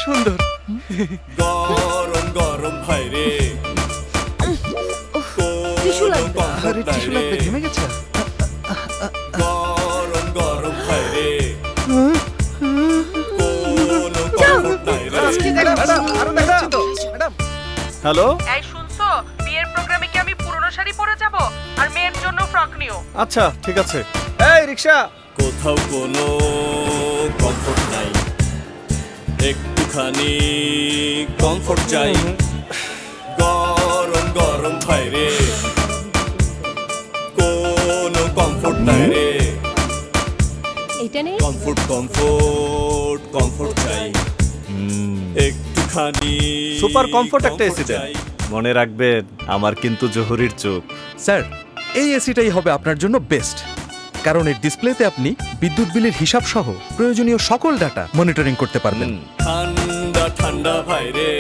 সুন্দর। গরম গরম ভাই রে, টিস্যু লাগবে। আরে টিস্যু লাগবে, ঘেমে গেছে। গরম গরম ভাই রে, কোনো কমফোর্ট নাই রে। আরো দেখাচ্ছি তো ম্যাডাম। হ্যালো, এই শুনছো, বিয়ের প্রোগ্রামে কি আমি পুরনো শাড়ি পরে যাব আর মেয়ের জন্য ফ্রক নিও? আচ্ছা ঠিক আছে। এই রিকশা। কোথাও কোনো কমফোর্ট নাই, একটুখানি কমফোর্ট চাই। গরম গরম ভাই রে, কোনো কমফোর্ট নাই রে। এটা নেই। কমফোর্ট কমফোর্ট কমফোর্ট চাই, একটুখানি সুপার কমফোর্ট একটা এসি comfort দেন। চাই। মনে রাখবেন আমার কিন্তু জহুরির চোখ। স্যার, এই এসিটাই হবে আপনার জন্য বেস্ট, কারণ এর ডিসপ্লেতে আপনি বিদ্যুৎ বিলের হিসাব সহ প্রয়োজনীয় সকল ডাটা মনিটরিং করতে পারবেন। ঠান্ডা ঠান্ডা ভাই রে,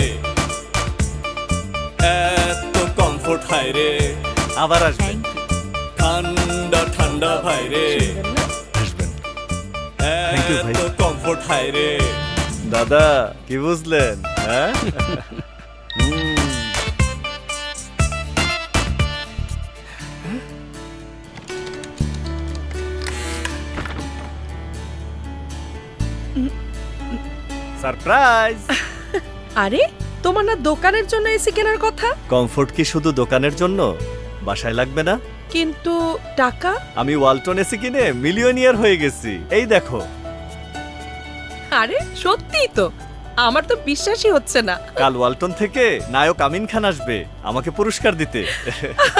এত কমফোর্ট হাই রে। আবার আসবেন। ঠান্ডা ঠান্ডা ভাই রে, আসবেন। Thank you, ভাই। এত কমফোর্ট হাই রে। দাদা কি বুঝলেন? হ্যাঁ সারপ্রাইজ। আরে তোমার না দোকানের জন্য এসি কেনার কথা? কমফোর্ট কি শুধু দোকানের জন্য? বাসায় লাগবে না? কিন্তু টাকা? আমি ওয়ালটন এসি কিনে মিলিয়নিয়ার হয়ে গেছি, এই দেখো। আরে সত্যিই তো, আমার তো বিশ্বাসই হচ্ছে না। কাল ওয়ালটন থেকে নায়ক আমিন খান আসবে আমাকে পুরস্কার দিতে।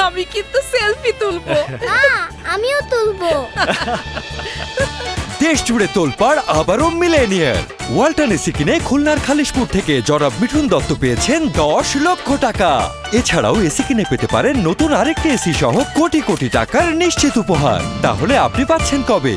আমি কিন্তু সেলফি তুলবো। আমিও তুলবো। দেশ জুড়ে তোলপাড় আবারও মিলেনিয়ার। ওয়ালটন এসি কিনে খুলনার খালিশপুর থেকে জনাব মিঠুন দত্ত পেয়েছেন 10 লক্ষ টাকা। এছাড়াও এসি কিনে পেতে পারেন নতুন আরেকটি এসি সহ কোটি কোটি টাকার নিশ্চিত উপহার। তাহলে আপনি পাচ্ছেন কবে?